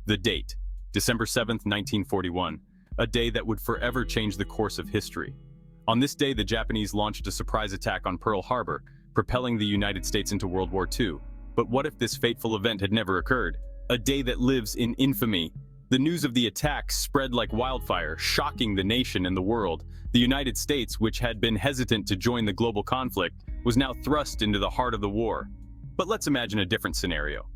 The date, December 7th, 1941, a day that would forever change the course of history. On this day, the Japanese launched a surprise attack on Pearl Harbor, propelling the United States into World War II. But what if this fateful event had never occurred? A day that lives in infamy. The news of the attack spread like wildfire, shocking the nation and the world. The United States, which had been hesitant to join the global conflict, was now thrust into the heart of the war. But let's imagine a different scenario.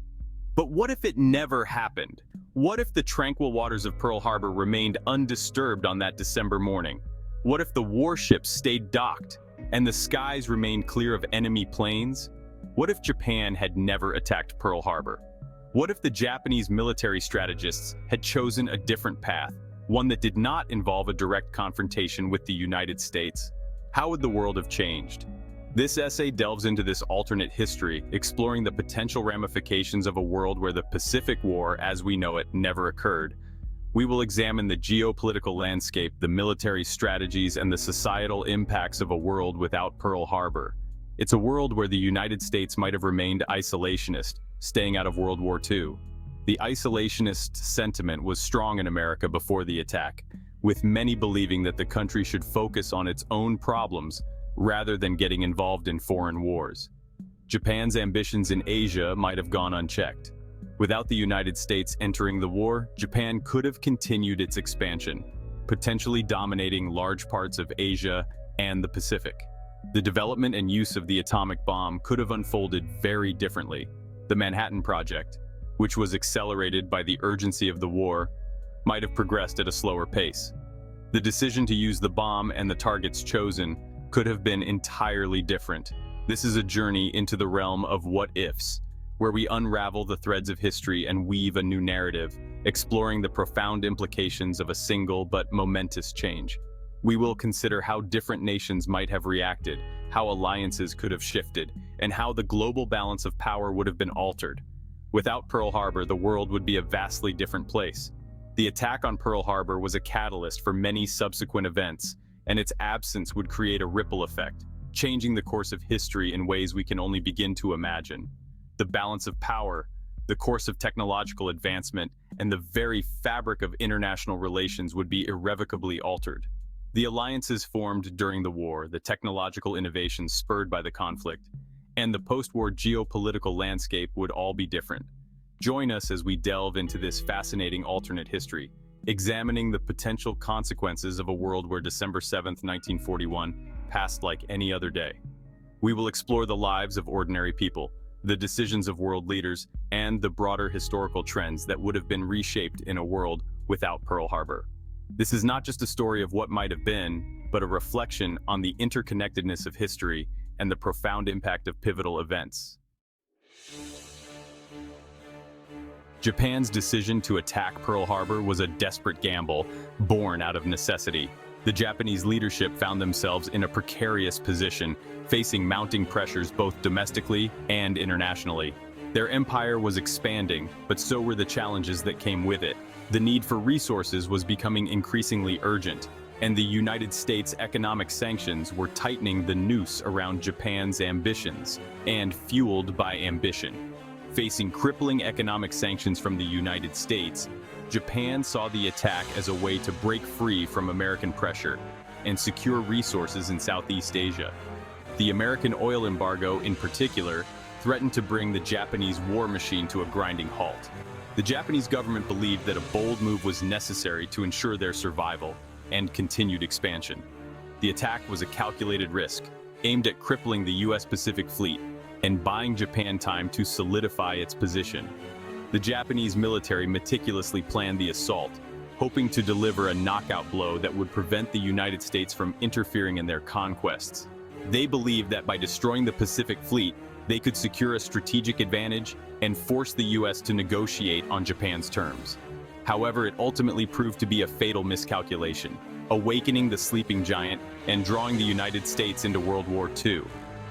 But what if it never happened? What if the tranquil waters of Pearl Harbor remained undisturbed on that December morning? What if the warships stayed docked and the skies remained clear of enemy planes? What if Japan had never attacked Pearl Harbor? What if the Japanese military strategists had chosen a different path, one that did not involve a direct confrontation with the United States? How would the world have changed? This essay delves into this alternate history, exploring the potential ramifications of a world where the Pacific War, as we know it, never occurred. We will examine the geopolitical landscape, the military strategies, and the societal impacts of a world without Pearl Harbor. It's a world where the United States might have remained isolationist, staying out of World War II. The isolationist sentiment was strong in America before the attack, with many believing that the country should focus on its own problems rather than getting involved in foreign wars. Japan's ambitions in Asia might have gone unchecked. Without the United States entering the war, Japan could have continued its expansion, potentially dominating large parts of Asia and the Pacific. The development and use of the atomic bomb could have unfolded very differently. The Manhattan Project, which was accelerated by the urgency of the war, might have progressed at a slower pace. The decision to use the bomb and the targets chosen could have been entirely different. This is a journey into the realm of what-ifs, where we unravel the threads of history and weave a new narrative, exploring the profound implications of a single but momentous change. We will consider how different nations might have reacted, how alliances could have shifted, and how the global balance of power would have been altered. Without Pearl Harbor, the world would be a vastly different place. The attack on Pearl Harbor was a catalyst for many subsequent events, and its absence would create a ripple effect, changing the course of history in ways we can only begin to imagine. The balance of power, the course of technological advancement, and the very fabric of international relations would be irrevocably altered. The alliances formed during the war, the technological innovations spurred by the conflict, and the post-war geopolitical landscape would all be different. Join us as we delve into this fascinating alternate history, examining the potential consequences of a world where December 7th, 1941 passed like any other day. We will explore the lives of ordinary people, the decisions of world leaders, and the broader historical trends that would have been reshaped in a world without Pearl Harbor. This is not just a story of what might have been, but a reflection on the interconnectedness of history and the profound impact of pivotal events. Japan's decision to attack Pearl Harbor was a desperate gamble, born out of necessity. The Japanese leadership found themselves in a precarious position, facing mounting pressures both domestically and internationally. Their empire was expanding, but so were the challenges that came with it. The need for resources was becoming increasingly urgent, and the United States' economic sanctions were tightening the noose around Japan's ambitions, and fueled by ambition. Facing crippling economic sanctions from the United States, Japan saw the attack as a way to break free from American pressure and secure resources in Southeast Asia. The American oil embargo, in particular, threatened to bring the Japanese war machine to a grinding halt. The Japanese government believed that a bold move was necessary to ensure their survival and continued expansion. The attack was a calculated risk, aimed at crippling the U.S. Pacific Fleet and buying Japan time to solidify its position. The Japanese military meticulously planned the assault, hoping to deliver a knockout blow that would prevent the United States from interfering in their conquests. They believed that by destroying the Pacific Fleet, they could secure a strategic advantage and force the U.S. to negotiate on Japan's terms. However, it ultimately proved to be a fatal miscalculation, awakening the sleeping giant and drawing the United States into World War II.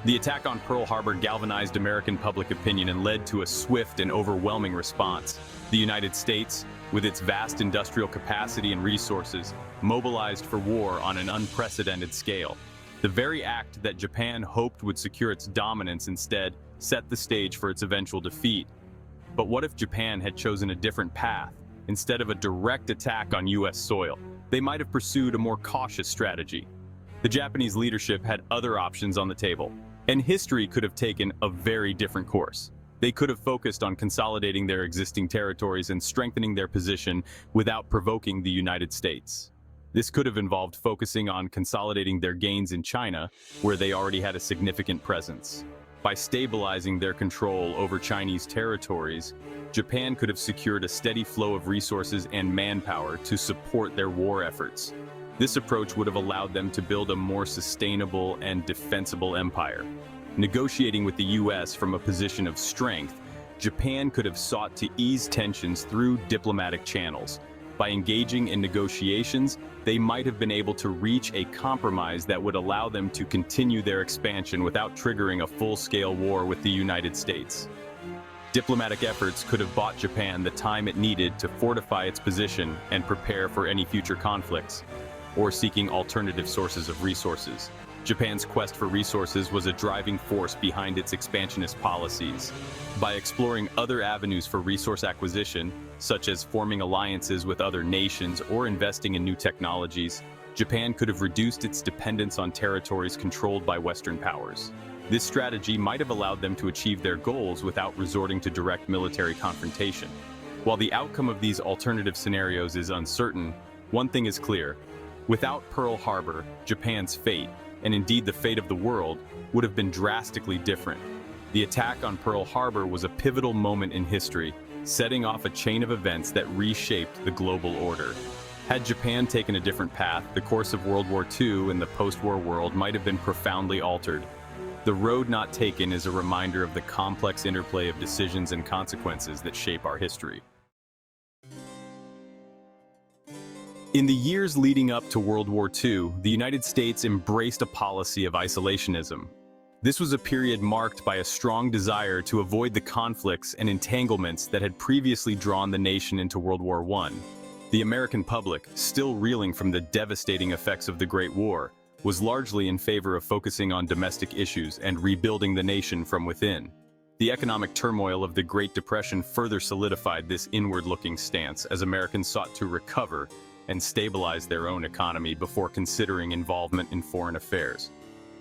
The attack on Pearl Harbor galvanized American public opinion and led to a swift and overwhelming response. The United States, with its vast industrial capacity and resources, mobilized for war on an unprecedented scale. The very act that Japan hoped would secure its dominance instead set the stage for its eventual defeat. But what if Japan had chosen a different path? Instead of a direct attack on US soil, they might have pursued a more cautious strategy. The Japanese leadership had other options on the table, and history could have taken a very different course. They could have focused on consolidating their existing territories and strengthening their position without provoking the United States. This could have involved focusing on consolidating their gains in China, where they already had a significant presence. By stabilizing their control over Chinese territories, Japan could have secured a steady flow of resources and manpower to support their war efforts. This approach would have allowed them to build a more sustainable and defensible empire. Negotiating with the US from a position of strength, Japan could have sought to ease tensions through diplomatic channels. By engaging in negotiations, they might have been able to reach a compromise that would allow them to continue their expansion without triggering a full-scale war with the United States. Diplomatic efforts could have bought Japan the time it needed to fortify its position and prepare for any future conflicts, or seeking alternative sources of resources. Japan's quest for resources was a driving force behind its expansionist policies. By exploring other avenues for resource acquisition, such as forming alliances with other nations or investing in new technologies, Japan could have reduced its dependence on territories controlled by Western powers. This strategy might have allowed them to achieve their goals without resorting to direct military confrontation. While the outcome of these alternative scenarios is uncertain, one thing is clear. Without Pearl Harbor, Japan's fate, and indeed the fate of the world, would have been drastically different. The attack on Pearl Harbor was a pivotal moment in history, setting off a chain of events that reshaped the global order. Had Japan taken a different path, the course of World War II and the post-war world might have been profoundly altered. The road not taken is a reminder of the complex interplay of decisions and consequences that shape our history. In the years leading up to World War II, the United States embraced a policy of isolationism. This was a period marked by a strong desire to avoid the conflicts and entanglements that had previously drawn the nation into World War I. The American public, still reeling from the devastating effects of the Great War, was largely in favor of focusing on domestic issues and rebuilding the nation from within. The economic turmoil of the Great Depression further solidified this inward-looking stance as Americans sought to recover and stabilize their own economy before considering involvement in foreign affairs.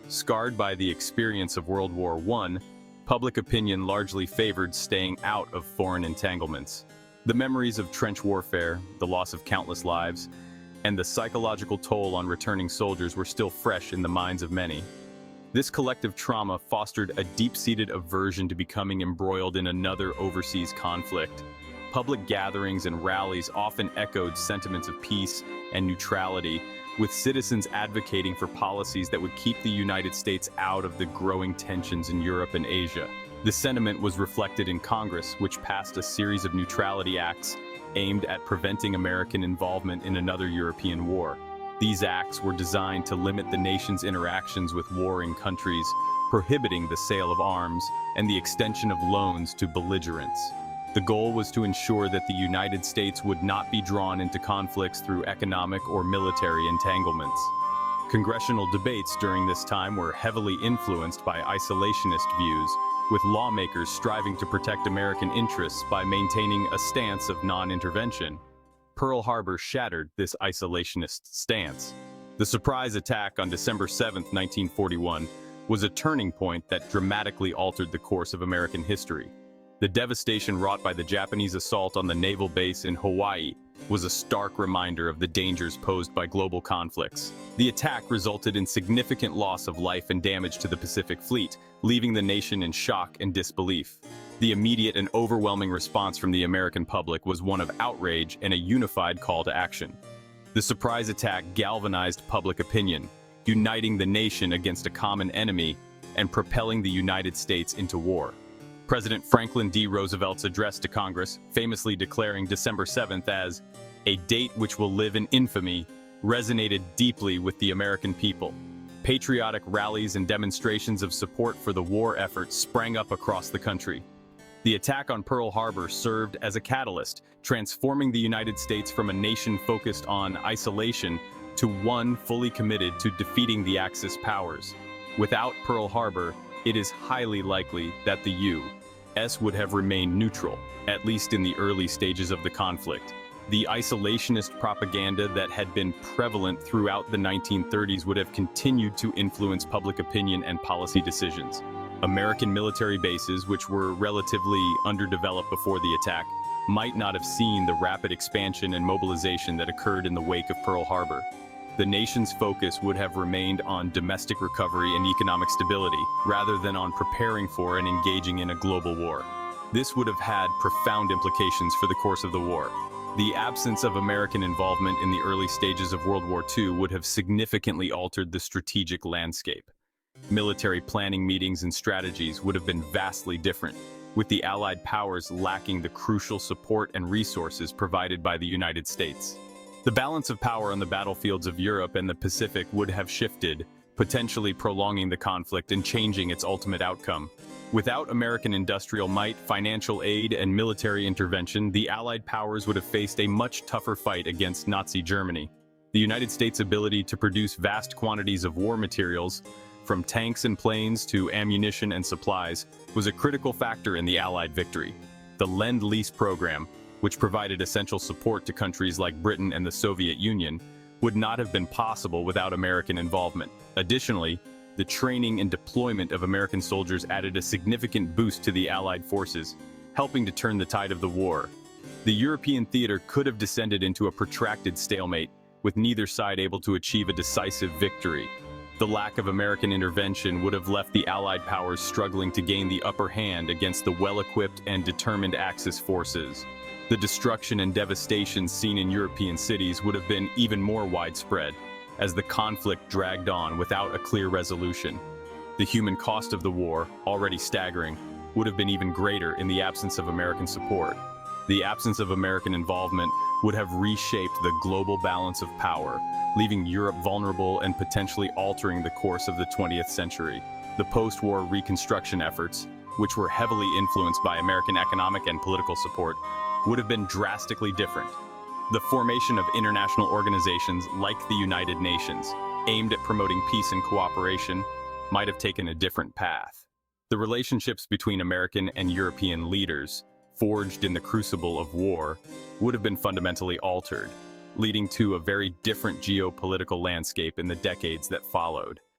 Scarred by the experience of World War I, public opinion largely favored staying out of foreign entanglements. The memories of trench warfare, the loss of countless lives, and the psychological toll on returning soldiers were still fresh in the minds of many. This collective trauma fostered a deep-seated aversion to becoming embroiled in another overseas conflict. Public gatherings and rallies often echoed sentiments of peace and neutrality, with citizens advocating for policies that would keep the United States out of the growing tensions in Europe and Asia. The sentiment was reflected in Congress, which passed a series of neutrality acts aimed at preventing American involvement in another European war. These acts were designed to limit the nation's interactions with warring countries, prohibiting the sale of arms and the extension of loans to belligerents. The goal was to ensure that the United States would not be drawn into conflicts through economic or military entanglements. Congressional debates during this time were heavily influenced by isolationist views, with lawmakers striving to protect American interests by maintaining a stance of non-intervention. Pearl Harbor shattered this isolationist stance. The surprise attack on December 7, 1941, was a turning point that dramatically altered the course of American history. The devastation wrought by the Japanese assault on the naval base in Hawaii was a stark reminder of the dangers posed by global conflicts. The attack resulted in significant loss of life and damage to the Pacific Fleet, leaving the nation in shock and disbelief. The immediate and overwhelming response from the American public was one of outrage and a unified call to action. The surprise attack galvanized public opinion, uniting the nation against a common enemy and propelling the United States into war. President Franklin D. Roosevelt's address to Congress, famously declaring December 7th as a date which will live in infamy, resonated deeply with the American people. Patriotic rallies and demonstrations of support for the war effort sprang up across the country. The attack on Pearl Harbor served as a catalyst, transforming the United States from a nation focused on isolation to one fully committed to defeating the Axis powers. Without Pearl Harbor, it is highly likely that the U.S. WWII would have remained neutral, at least in the early stages of the conflict. The isolationist propaganda that had been prevalent throughout the 1930s would have continued to influence public opinion and policy decisions. American military bases, which were relatively underdeveloped before the attack, might not have seen the rapid expansion and mobilization that occurred in the wake of Pearl Harbor. The nation's focus would have remained on domestic recovery and economic stability, rather than on preparing for and engaging in a global war. This would have had profound implications for the course of the war. The absence of American involvement in the early stages of World War II would have significantly altered the strategic landscape. Military planning meetings and strategies would have been vastly different, with the Allied powers lacking the crucial support and resources provided by the United States. The balance of power on the battlefields of Europe and the Pacific would have shifted, potentially prolonging the conflict and changing its ultimate outcome. Without American industrial might, financial aid, and military intervention, the Allied powers would have faced a much tougher fight against Nazi Germany. The United States' ability to produce vast quantities of war materials, from tanks and planes to ammunition and supplies, was a critical factor in the Allied victory. The Lend-Lease program, which provided essential support to countries like Britain and the Soviet Union, would not have been possible without American involvement. Additionally, the training and deployment of American soldiers added a significant boost to the Allied forces, helping to turn the tide of the war. The European theater could have descended into a protracted stalemate, with neither side able to achieve a decisive victory. The lack of American intervention would have left the Allied powers struggling to gain the upper hand against the well-equipped and determined Axis forces. The destruction and devastation seen in European cities would have been even more widespread, as the conflict dragged on without a clear resolution. The human cost of the war, already staggering, would have been even greater in the absence of American support. The absence of American involvement would have reshaped the global balance of power, leaving Europe vulnerable and potentially altering the course of the 20th century. The post-war reconstruction efforts, which were heavily influenced by American economic and political support, would have been drastically different. The formation of international organizations like the United Nations, aimed at promoting peace and cooperation, might have taken a different path. The relationships between American and European leaders, forged in the crucible of war, would have been fundamentally altered, leading to a very different geopolitical landscape in the decades that followed.